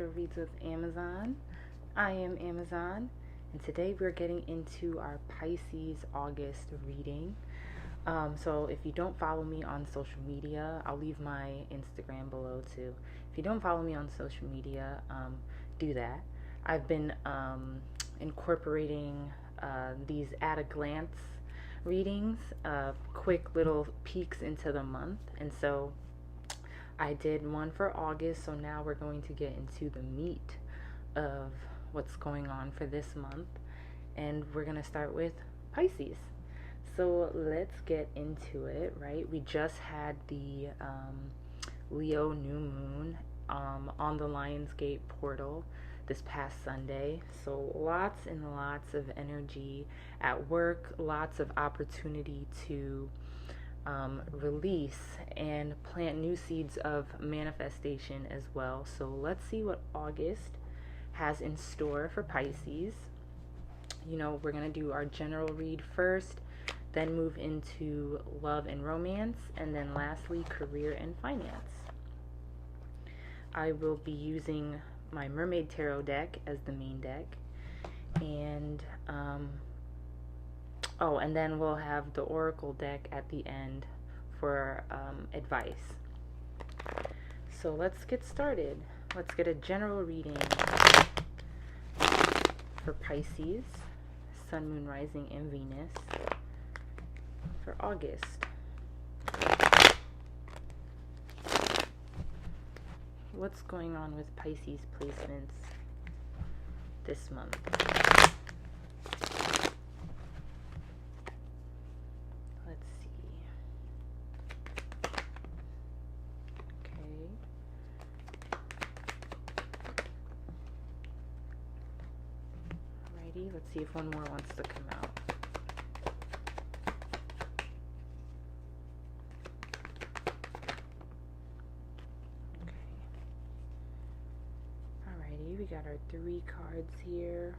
Astro reads with AMZN. I am AMZN, and today we're getting into our Pisces August reading. So if you don't follow me on social media, I'll leave my Instagram below too. If you don't follow me on social media, do that. I've been incorporating these at a glance readings, quick little peeks into the month, and so I did one for August, so now we're going to get into the meat of what's going on for this month, and we're going to start with Pisces. So let's get into it, right? We just had the Leo new moon on the Lionsgate portal this past Sunday, so lots and lots of energy at work, lots of opportunity to release and plant new seeds of manifestation as well. So let's see what August has in store for Pisces. We're going to do our general read first, then move into love and romance, and then lastly career and finance. I will be using my Mermaid Tarot deck as the main deck, and and then we'll have the Oracle deck at the end for advice. So let's get started. Let's get a general reading for Pisces, Sun, Moon, Rising, and Venus for August. What's going on with Pisces placements this month? Let's see. Okay. Alrighty, let's see if one more wants to come out. We got our 3 cards here.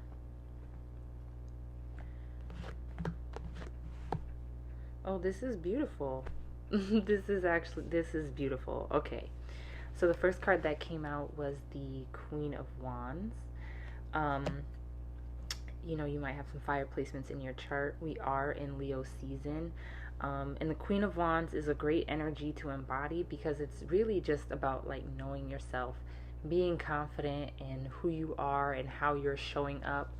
Oh, this is beautiful. This is beautiful. Okay. So the first card that came out was the Queen of Wands. You might have some fire placements in your chart. We are in Leo season. And the Queen of Wands is a great energy to embody because it's really just about like knowing yourself, being confident in who you are and how you're showing up,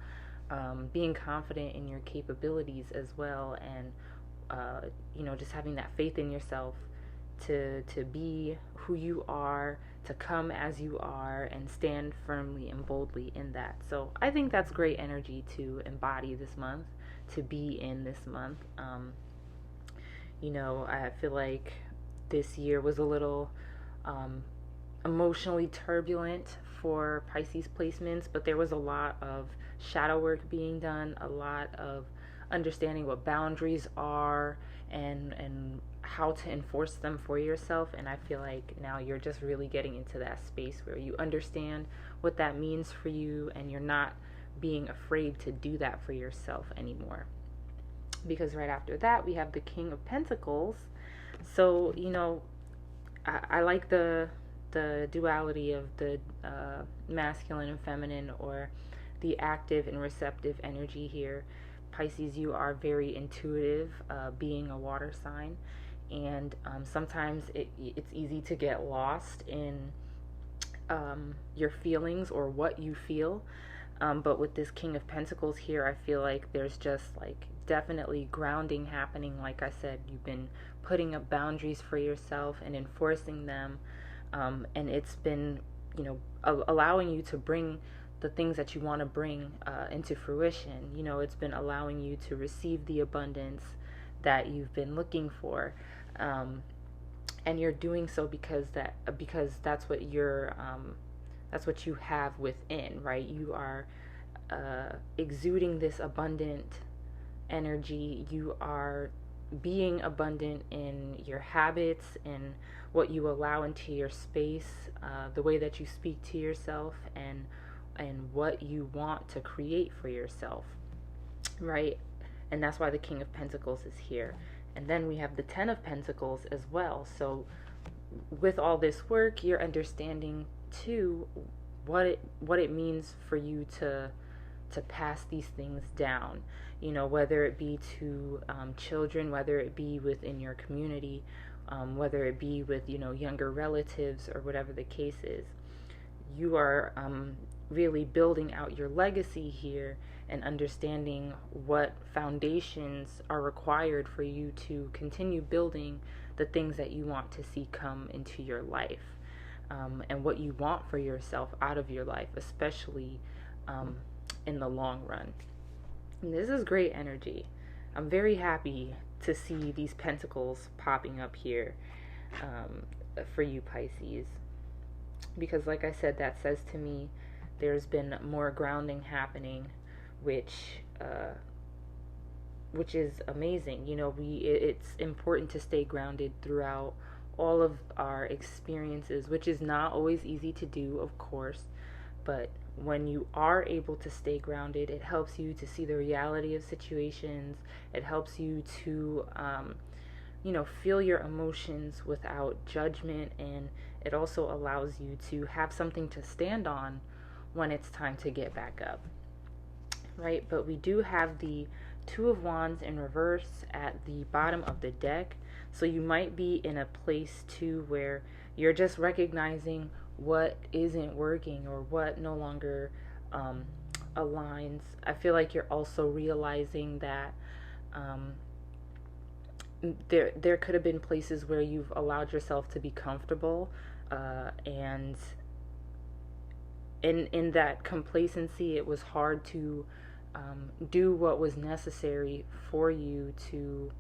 being confident in your capabilities as well, and just having that faith in yourself to be who you are, to come as you are, and stand firmly and boldly in that. So I think that's great energy to embody this month, to be in this month. I feel like this year was a little emotionally turbulent for Pisces placements, but there was a lot of shadow work being done, a lot of understanding what boundaries are and how to enforce them for yourself. And I feel like now you're just really getting into that space where you understand what that means for you, and you're not being afraid to do that for yourself anymore. Because right after that we have the King of Pentacles. So I like the duality of the masculine and feminine, or the active and receptive energy here. Pisces, you are very intuitive, being a water sign, and sometimes it's easy to get lost in your feelings or what you feel, but with this King of Pentacles here, I feel like there's just like definitely grounding happening. Like I said, you've been putting up boundaries for yourself and enforcing them. And it's been, allowing you to bring the things that you want to bring into fruition. It's been allowing you to receive the abundance that you've been looking for, and you're doing so because that's what that's what you have within, right? You are exuding this abundant energy. You are being abundant in your habits, in what you allow into your space, the way that you speak to yourself, and what you want to create for yourself, right? And that's why the King of Pentacles is here. And then we have the Ten of Pentacles as well. So with all this work, you're understanding too what it means for you to pass these things down, whether it be to children, whether it be within your community, whether it be with, younger relatives or whatever the case is. You are really building out your legacy here and understanding what foundations are required for you to continue building the things that you want to see come into your life, and what you want for yourself out of your life, especially in the long run. And this is great energy. I'm very happy to see these pentacles popping up here for you, Pisces, because like I said, that says to me there's been more grounding happening, which is amazing. It's important to stay grounded throughout all of our experiences, which is not always easy to do, of course, but when you are able to stay grounded, it helps you to see the reality of situations. It helps you to feel your emotions without judgment, and it also allows you to have something to stand on when it's time to get back up, right? But we do have the Two of Wands in reverse at the bottom of the deck, so you might be in a place too where you're just recognizing what isn't working or what no longer aligns. I feel like you're also realizing that there could have been places where you've allowed yourself to be comfortable, and in that complacency, it was hard to do what was necessary for you to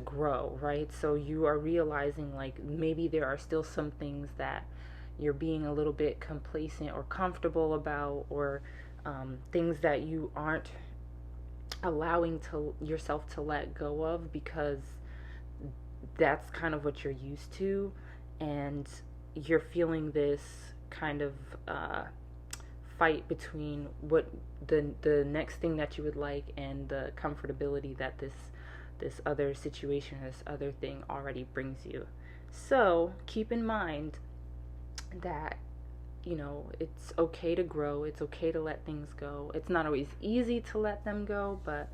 grow, right? So you are realizing, like, maybe there are still some things that you're being a little bit complacent or comfortable about, or things that you aren't allowing to yourself to let go of because that's kind of what you're used to, and you're feeling this kind of fight between what the next thing that you would like and the comfortability that this other situation, this other thing already brings you. So keep in mind that it's okay to grow, it's okay to let things go. It's not always easy to let them go, but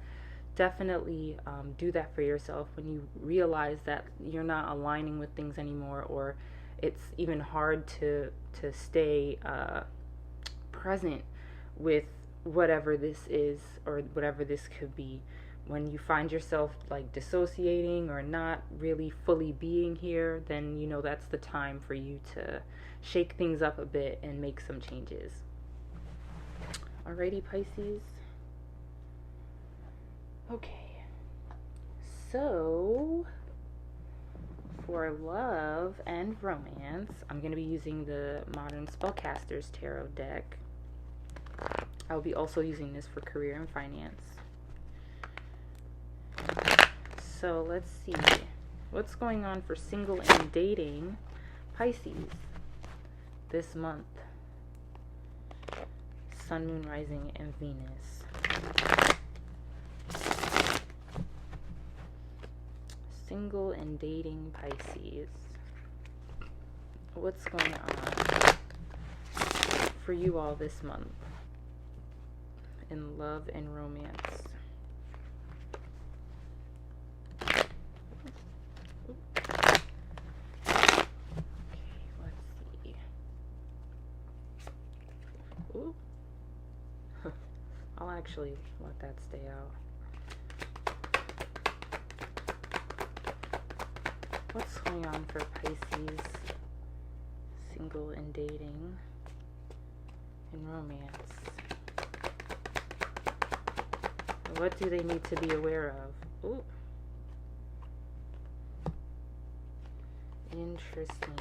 definitely do that for yourself when you realize that you're not aligning with things anymore, or it's even hard to stay present with whatever this is or whatever this could be. When you find yourself like dissociating or not really fully being here, then that's the time for you to shake things up a bit and make some changes. Alrighty, Pisces. Okay, so for love and romance, I'm going to be using the Modern Spellcasters Tarot deck. I'll be also using this for career and finance. So let's see what's going on for single and dating Pisces this month. Sun, Moon, Rising, and Venus. Single and dating Pisces. What's going on for you all this month in love and romance? I'll actually let that stay out. What's going on for Pisces, single and dating, and romance? What do they need to be aware of? Ooh. Interesting.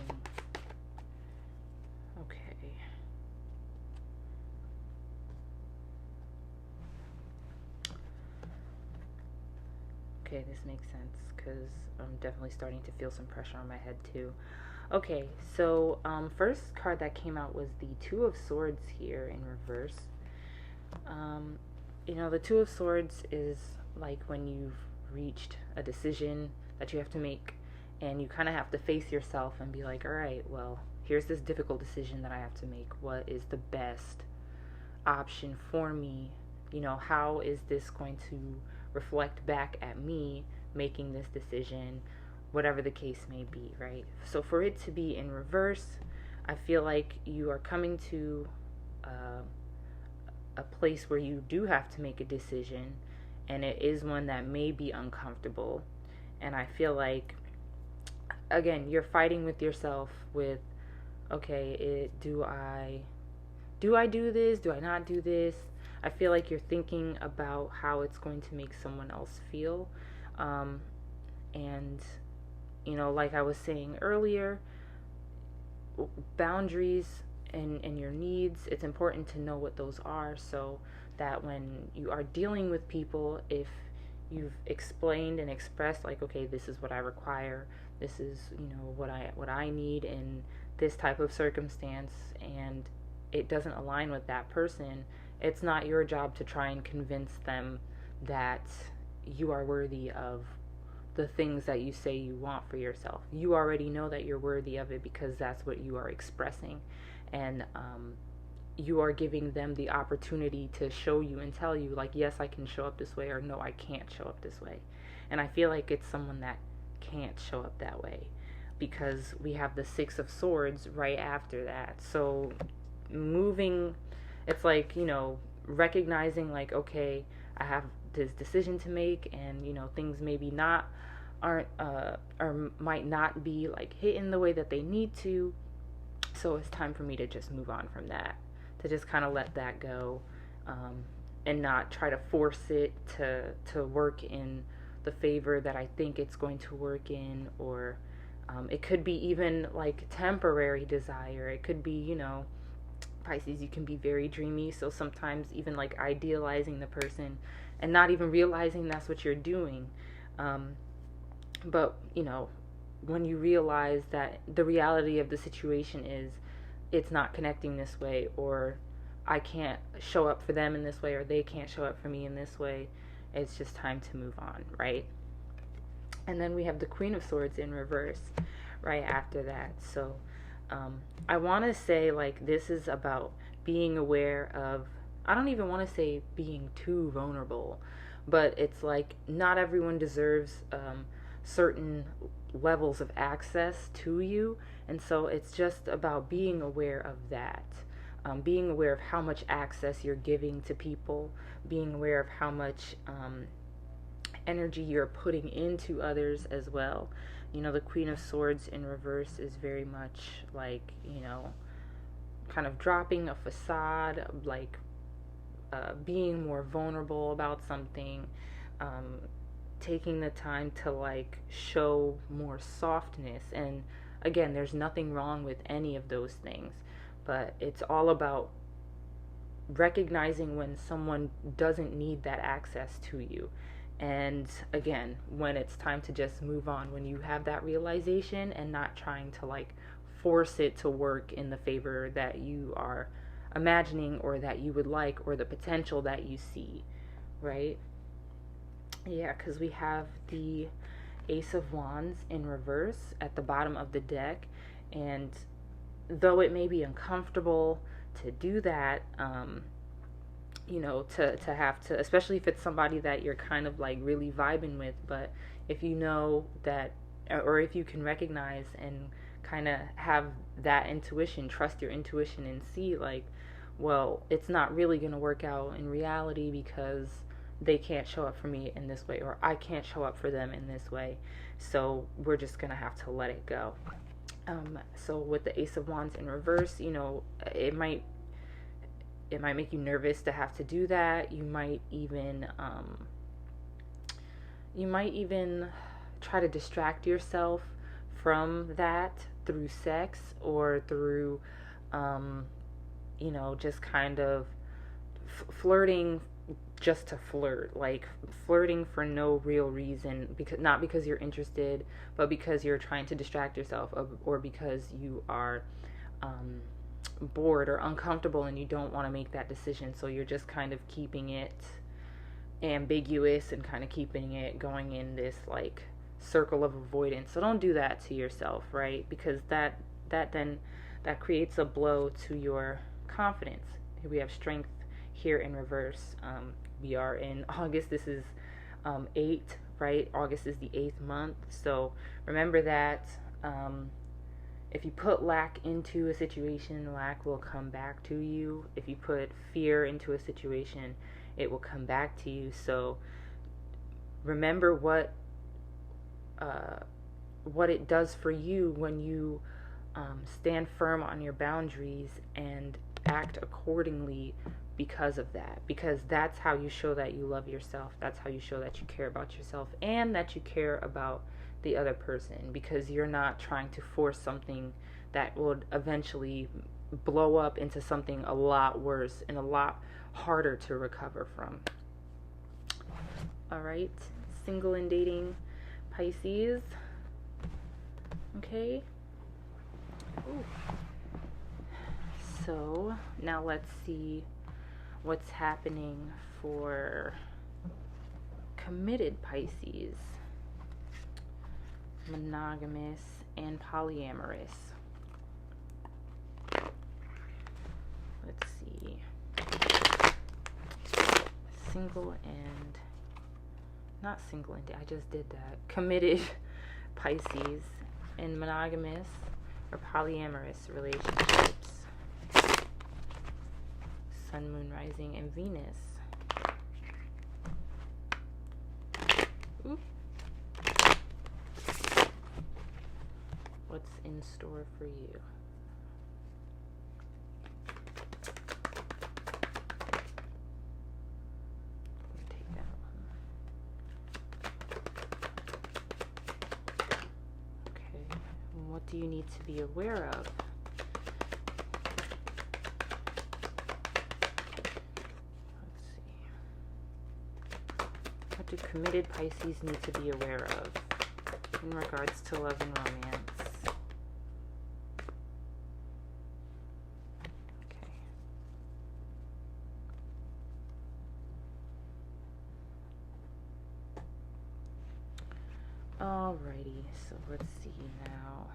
Okay. Okay, this makes sense because I'm definitely starting to feel some pressure on my head too. Okay, so first card that came out was the Two of Swords here in reverse. The Two of Swords is like when you've reached a decision that you have to make, and you kind of have to face yourself and be like, all right, well, here's this difficult decision that I have to make. What is the best option for me? How is this going to reflect back at me making this decision, whatever the case may be, right? So for it to be in reverse, I feel like you are coming to a place where you do have to make a decision, and it is one that may be uncomfortable. And I feel like, again, you're fighting with yourself with, okay, do I do this? Do I not do this? I feel like you're thinking about how it's going to make someone else feel. And, like I was saying earlier, boundaries and your needs, it's important to know what those are, so that when you are dealing with people, if you've explained and expressed, like, okay, this is what I require, this is, what I need in this type of circumstance, and it doesn't align with that person, it's not your job to try and convince them that you are worthy of the things that you say you want for yourself. You already know that you're worthy of it because that's what you are expressing. And you are giving them the opportunity to show you and tell you, like, yes, I can show up this way, or no, I can't show up this way. And I feel like it's someone that can't show up that way, because we have the Six of Swords right after that. So moving, it's like, recognizing, like, okay, I have this decision to make, and things maybe aren't or might not be like hitting the way that they need to, so it's time for me to just move on from that, to just kind of let that go, and not try to force it to work in the favor that I think it's going to work in. Or it could be even like temporary desire. It could be, Pisces, you can be very dreamy, so sometimes even like idealizing the person and not even realizing that's what you're doing. But, when you realize that the reality of the situation is it's not connecting this way, or I can't show up for them in this way, or they can't show up for me in this way, it's just time to move on, right? And then we have the Queen of Swords in reverse right after that. So I want to say, like, this is about being aware of, I don't even want to say being too vulnerable, but it's like not everyone deserves certain levels of access to you. And so it's just about being aware of that, being aware of how much access you're giving to people, being aware of how much energy you're putting into others as well. The Queen of Swords in reverse is very much like, kind of dropping a facade, like being more vulnerable about something, taking the time to like show more softness. And again, there's nothing wrong with any of those things, but it's all about recognizing when someone doesn't need that access to you. And again, when it's time to just move on, when you have that realization and not trying to like force it to work in the favor that you are imagining, or that you would like, or the potential that you see, right? Yeah, because we have the Ace of Wands in reverse at the bottom of the deck. And though it may be uncomfortable to do that, to have to, especially if it's somebody that you're kind of like really vibing with, but if you know that, or if you can recognize and kind of have that intuition, trust your intuition and see like, well, it's not really going to work out in reality because they can't show up for me in this way, or I can't show up for them in this way, so we're just going to have to let it go. So with the Ace of Wands in reverse, it might make you nervous to have to do that. You might even try to distract yourself from that through sex, or through just kind of flirting just to flirt, like flirting for no real reason, because not because you're interested, but because you're trying to distract yourself, or because you are bored or uncomfortable and you don't want to make that decision, so you're just kind of keeping it ambiguous and kind of keeping it going in this like circle of avoidance. So don't do that to yourself, right? Because that then that creates a blow to your confidence. We have strength here in reverse. We are in August. This is 8, right? August is the 8th month. So remember that if you put lack into a situation, lack will come back to you. If you put fear into a situation, it will come back to you. So remember what it does for you when you stand firm on your boundaries and act accordingly because of that. Because that's how you show that you love yourself. That's how you show that you care about yourself and that you care about the other person, because you're not trying to force something that would eventually blow up into something a lot worse and a lot harder to recover from. All right, single and dating Pisces. Okay. Ooh. So now let's see what's happening for committed Pisces, monogamous and polyamorous. Let's see. Single and not single and I just did that. Committed Pisces and monogamous or polyamorous relationships. Sun, Moon, Rising, and Venus. Ooh. What's in store for you? Take that one. Okay. What do you need to be aware of? What do committed Pisces need to be aware of in regards to love and romance? Okay. Alrighty, so let's see now.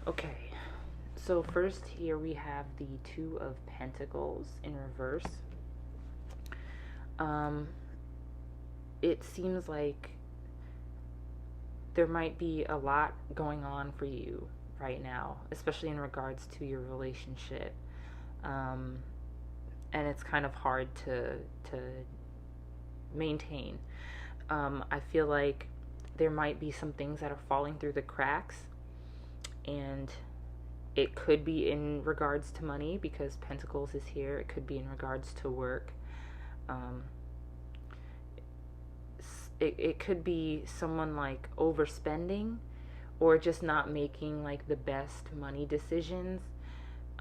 Okay, so first here we have the Two of Pentacles in reverse. It seems like there might be a lot going on for you right now, especially in regards to your relationship. And it's kind of hard to maintain. I feel like there might be some things that are falling through the cracks, and it could be in regards to money because Pentacles is here. It could be in regards to work. It could be someone like overspending or just not making like the best money decisions.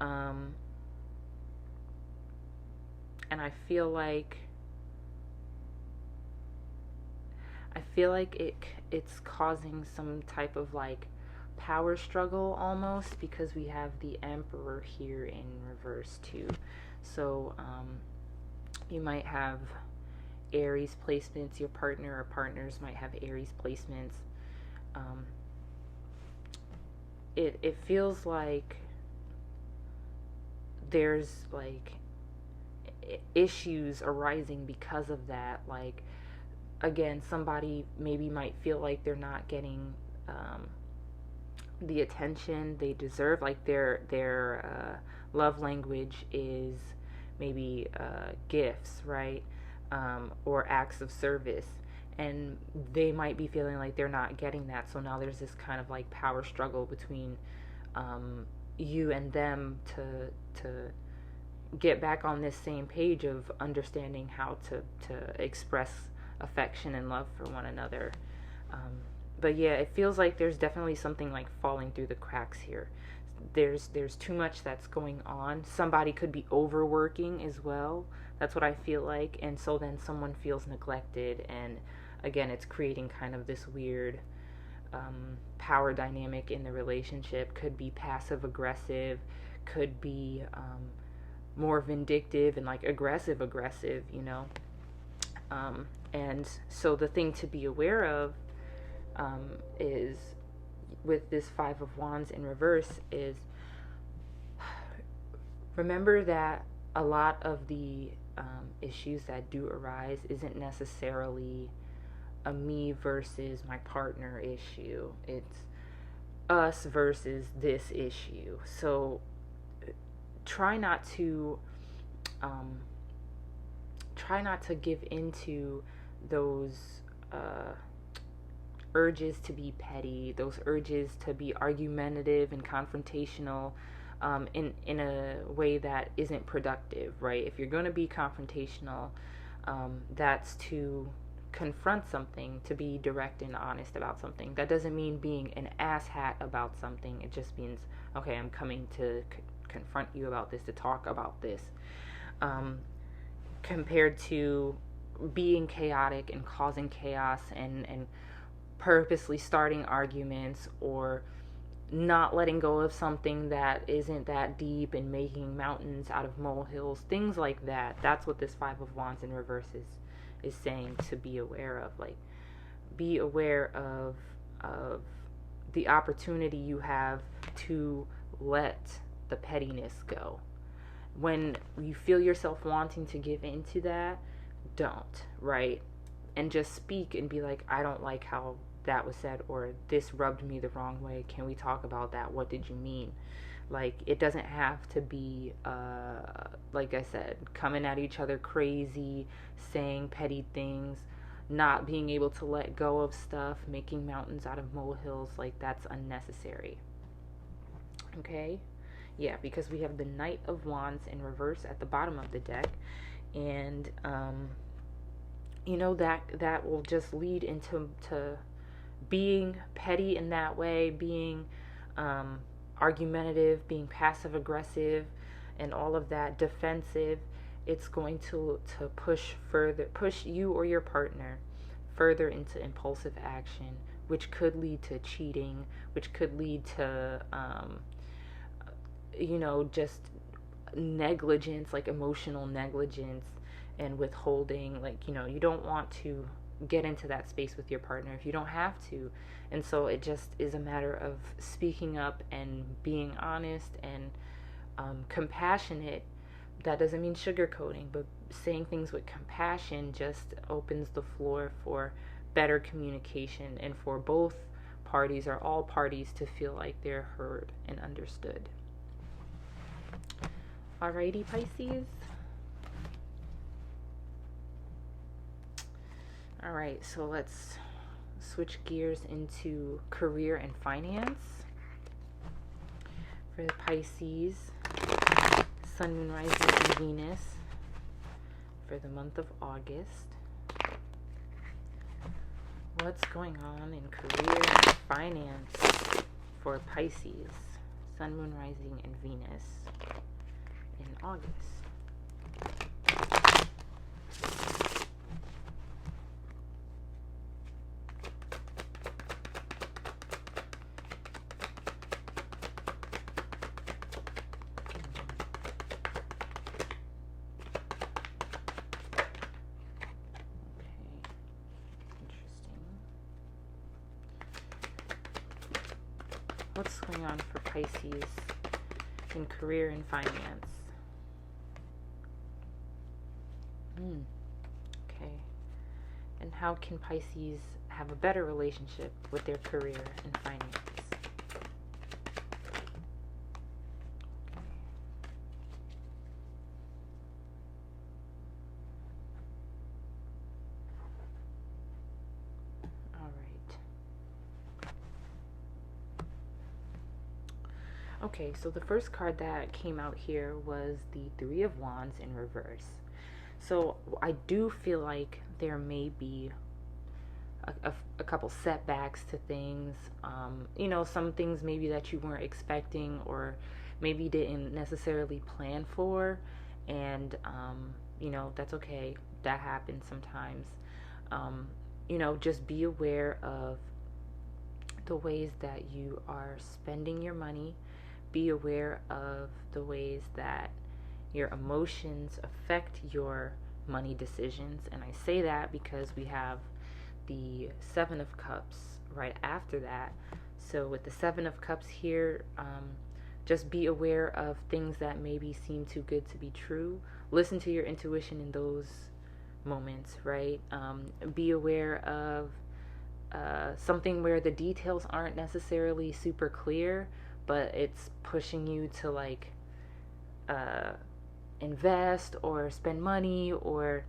And I feel like it's causing some type of like power struggle almost, because we have the Emperor here in reverse too. So you might have Aries placements. Your partner or partners might have Aries placements. It feels like there's like issues arising because of that. Like, again, somebody maybe might feel like they're not getting the attention they deserve. Like their love language is maybe gifts, right? Or acts of service, and they might be feeling like they're not getting that. So now there's this kind of like power struggle between you and them to get back on this same page of understanding how to express affection and love for one another. But yeah, it feels like there's definitely something like falling through the cracks here. There's too much that's going on. Somebody could be overworking as well. That's what I feel like. And so then someone feels neglected, and again, it's creating kind of this weird power dynamic in the relationship. Could be passive aggressive, could be more vindictive and like aggressive, you know. And so the thing to be aware of is with this Five of Wands in reverse is, remember that a lot of the issues that do arise isn't necessarily a me versus my partner issue. It's us versus this issue. So try not to give into those urges to be petty, those urges to be argumentative and confrontational, in a way that isn't productive, right? If you're going to be confrontational, that's to confront something, to be direct and honest about something. That doesn't mean being an asshat about something. It just means, okay, I'm coming to confront you about this, to talk about this, compared to being chaotic and causing chaos and purposely starting arguments, or not letting go of something that isn't that deep and making mountains out of molehills, things like that. That's what this Five of Wands in reverse is saying to be aware of. Like, be aware of the opportunity you have to let the pettiness go. When you feel yourself wanting to give into that, don't, right? And just speak and be like, I don't like how that was said, or this rubbed me the wrong way. Can we talk about that? What did you mean? Like, it doesn't have to be, like I said, coming at each other crazy, saying petty things, not being able to let go of stuff, making mountains out of molehills. Like, that's unnecessary. Okay? Yeah, because we have the Knight of Wands in reverse at the bottom of the deck. And, that will just lead into being petty in that way, being argumentative, being passive aggressive, and all of that, defensive. It's going to push you or your partner further into impulsive action, which could lead to cheating, which could lead to just negligence, like emotional negligence and withholding. Like, you don't want to get into that space with your partner if you don't have to. And so it just is a matter of speaking up and being honest and compassionate. That doesn't mean sugarcoating, but saying things with compassion just opens the floor for better communication and for both parties, or all parties, to feel like they're heard and understood. Alrighty, Pisces. Alright, so let's switch gears into career and finance. For the Pisces, Sun, Moon, Rising, and Venus for the month of August. What's going on in career and finance for Pisces, Sun, Moon, Rising, and Venus in August? What's going on for Pisces in career and finance? Okay. And how can Pisces have a better relationship with their career and finance? Okay, so the first card that came out here was the Three of Wands in reverse. So I do feel like there may be a couple setbacks to things. Some things maybe that you weren't expecting, or maybe didn't necessarily plan for. And, that's okay. That happens sometimes. Just be aware of the ways that you are spending your money. Be aware of the ways that your emotions affect your money decisions. And I say that because we have the Seven of Cups right after that. So with the Seven of Cups here, just be aware of things that maybe seem too good to be true. Listen to your intuition in those moments, right? Be aware of something where the details aren't necessarily super clear, but it's pushing you to like invest or spend money or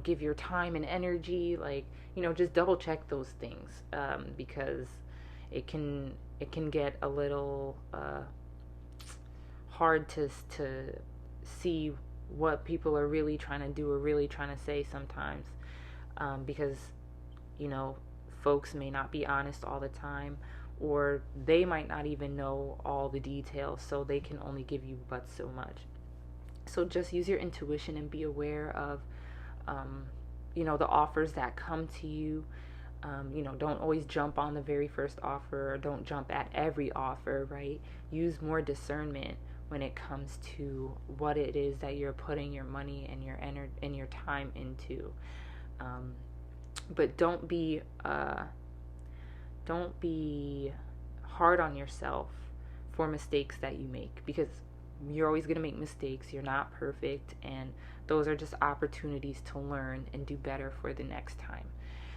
give your time and energy. Like, just double check those things, because it can get a little hard to see what people are really trying to do or really trying to say sometimes, because folks may not be honest all the time, or they might not even know all the details, so they can only give you but so much. So just use your intuition and be aware of the offers that come to you. Don't always jump on the very first offer, or don't jump at every offer, right? Use more discernment when it comes to what it is that you're putting your money and your energy and your time into. But don't be hard on yourself for mistakes that you make, because you're always going to make mistakes. You're not perfect, and those are just opportunities to learn and do better for the next time.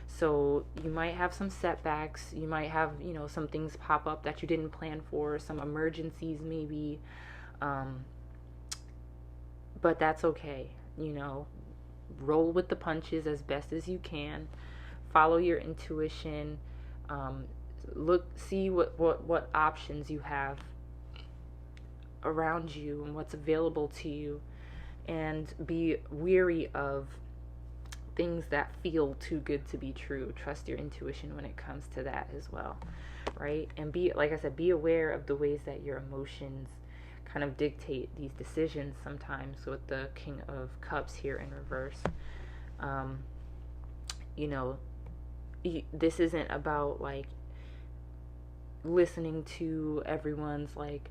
So you might have some setbacks. You might have, some things pop up that you didn't plan for, some emergencies maybe. But that's okay. Roll with the punches as best as you can. Follow your intuition. See what options you have around you and what's available to you, and be weary of things that feel too good to be true. Trust your intuition when it comes to that as well, right? And like I said, be aware of the ways that your emotions kind of dictate these decisions sometimes, with the King of Cups here in reverse. This isn't about like listening to everyone's like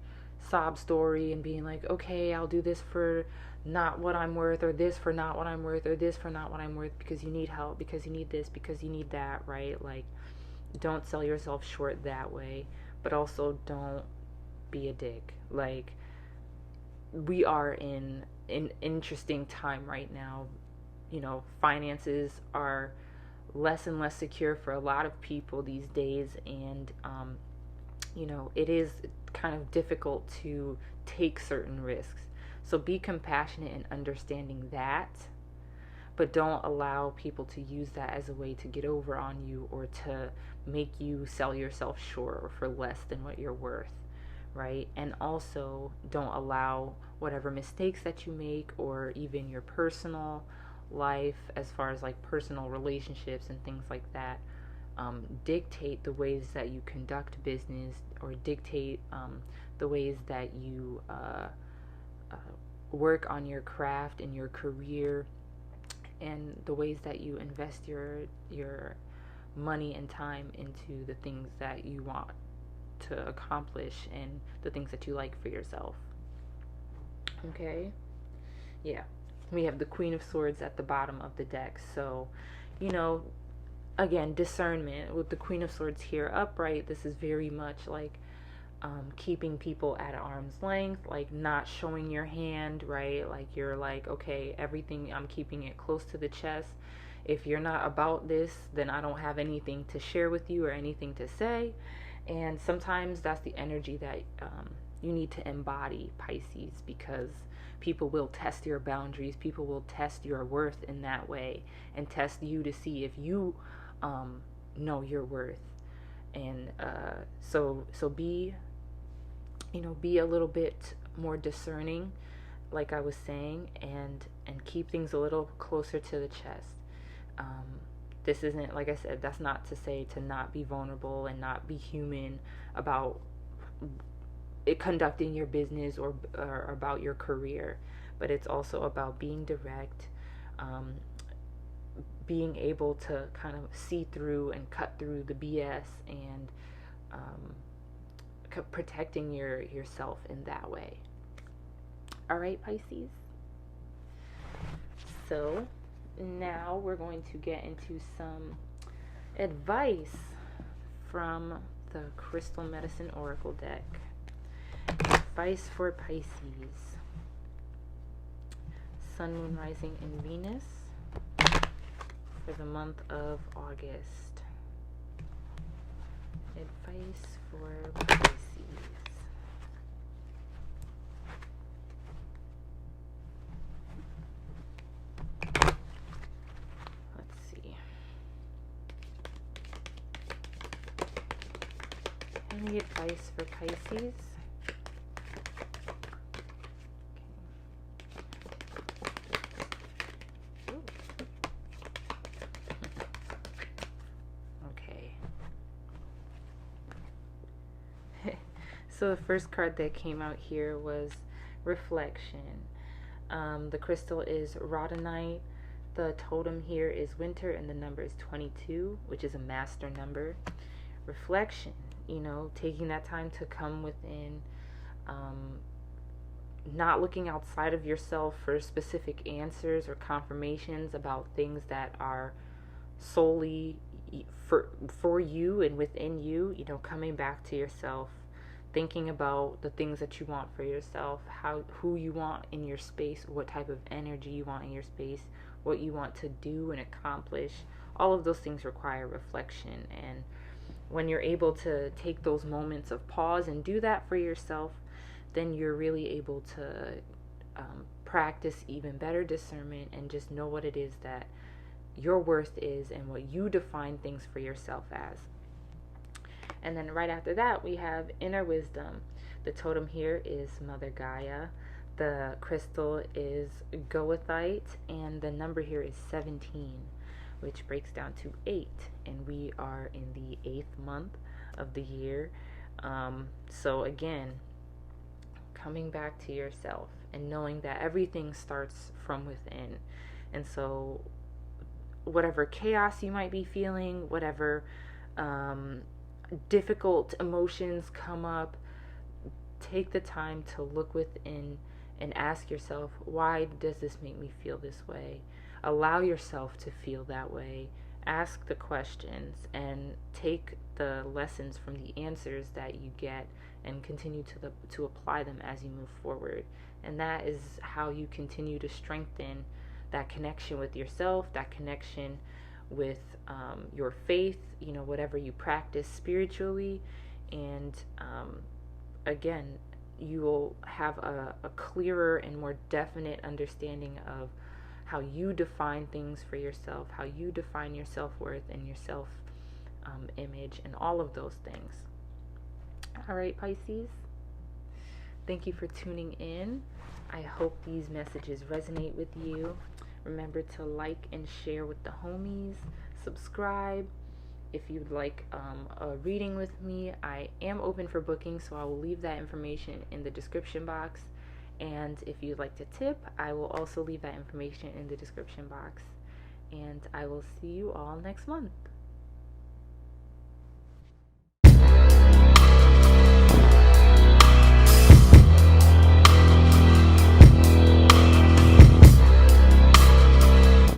sob story and being like, okay, I'll do this for not what I'm worth, or this for not what I'm worth, or this for not what I'm worth, because you need help, because you need this, because you need that, right? Like, don't sell yourself short that way, but also don't be a dick. Like, we are in an interesting time right now. Finances are less and less secure for a lot of people these days, and it is kind of difficult to take certain risks. So be compassionate and understanding that, but don't allow people to use that as a way to get over on you, or to make you sell yourself short or for less than what you're worth, right? And also don't allow whatever mistakes that you make, or even your personal life, as far as like personal relationships and things like that, dictate the ways that you conduct business, or dictate the ways that you work on your craft and your career, and the ways that you invest your money and time into the things that you want to accomplish and the things that you like for yourself. Okay? Yeah. We have the Queen of Swords at the bottom of the deck. So, again, discernment. With the Queen of Swords here upright, this is very much like keeping people at arm's length, like not showing your hand, right? Like, you're like, okay, everything, I'm keeping it close to the chest. If you're not about this, then I don't have anything to share with you or anything to say. And sometimes that's the energy that you need to embody, Pisces, because people will test your boundaries. People will test your worth in that way, and test you to see if you know your worth. And so be a little bit more discerning, like I was saying, and keep things a little closer to the chest. This isn't, like I said, that's not to say to not be vulnerable and not be human about conducting your business or about your career, but it's also about being direct, being able to kind of see through and cut through the BS, and protecting yourself in that way. All right, Pisces. So now we're going to get into some advice from the Crystal Medicine Oracle deck. Advice for Pisces. Sun, Moon, Rising, and Venus for the month of August. Advice for Pisces. Let's see. Any advice for Pisces? So the first card that came out here was Reflection. The crystal is rhodonite. The totem here is winter, and the number is 22, which is a master number. Reflection, taking that time to come within, not looking outside of yourself for specific answers or confirmations about things that are solely for you and within you, coming back to yourself, thinking about the things that you want for yourself, who you want in your space, what type of energy you want in your space, what you want to do and accomplish. All of those things require reflection. And when you're able to take those moments of pause and do that for yourself, then you're really able to practice even better discernment and just know what it is that your worth is and what you define things for yourself as. And then right after that, we have Inner Wisdom. The totem here is Mother Gaia. The crystal is goethite, and the number here is 17, which breaks down to 8. And we are in the 8th month of the year. So again, coming back to yourself and knowing that everything starts from within. And so whatever chaos you might be feeling, whatever difficult emotions come up, take the time to look within and ask yourself, why does this make me feel this way? Allow yourself to feel that way. Ask the questions and take the lessons from the answers that you get and continue to apply them as you move forward. And that is how you continue to strengthen that connection with yourself, that connection with your faith, whatever you practice spiritually. And again, you will have a clearer and more definite understanding of how you define things for yourself, how you define your self-worth and your self-image, and all of those things. All right, Pisces, thank you for tuning in. I hope these messages resonate with you. Remember to like and share with the homies. Subscribe. If you'd like a reading with me, I am open for booking, so I will leave that information in the description box. And if you'd like to tip, I will also leave that information in the description box. And I will see you all next month.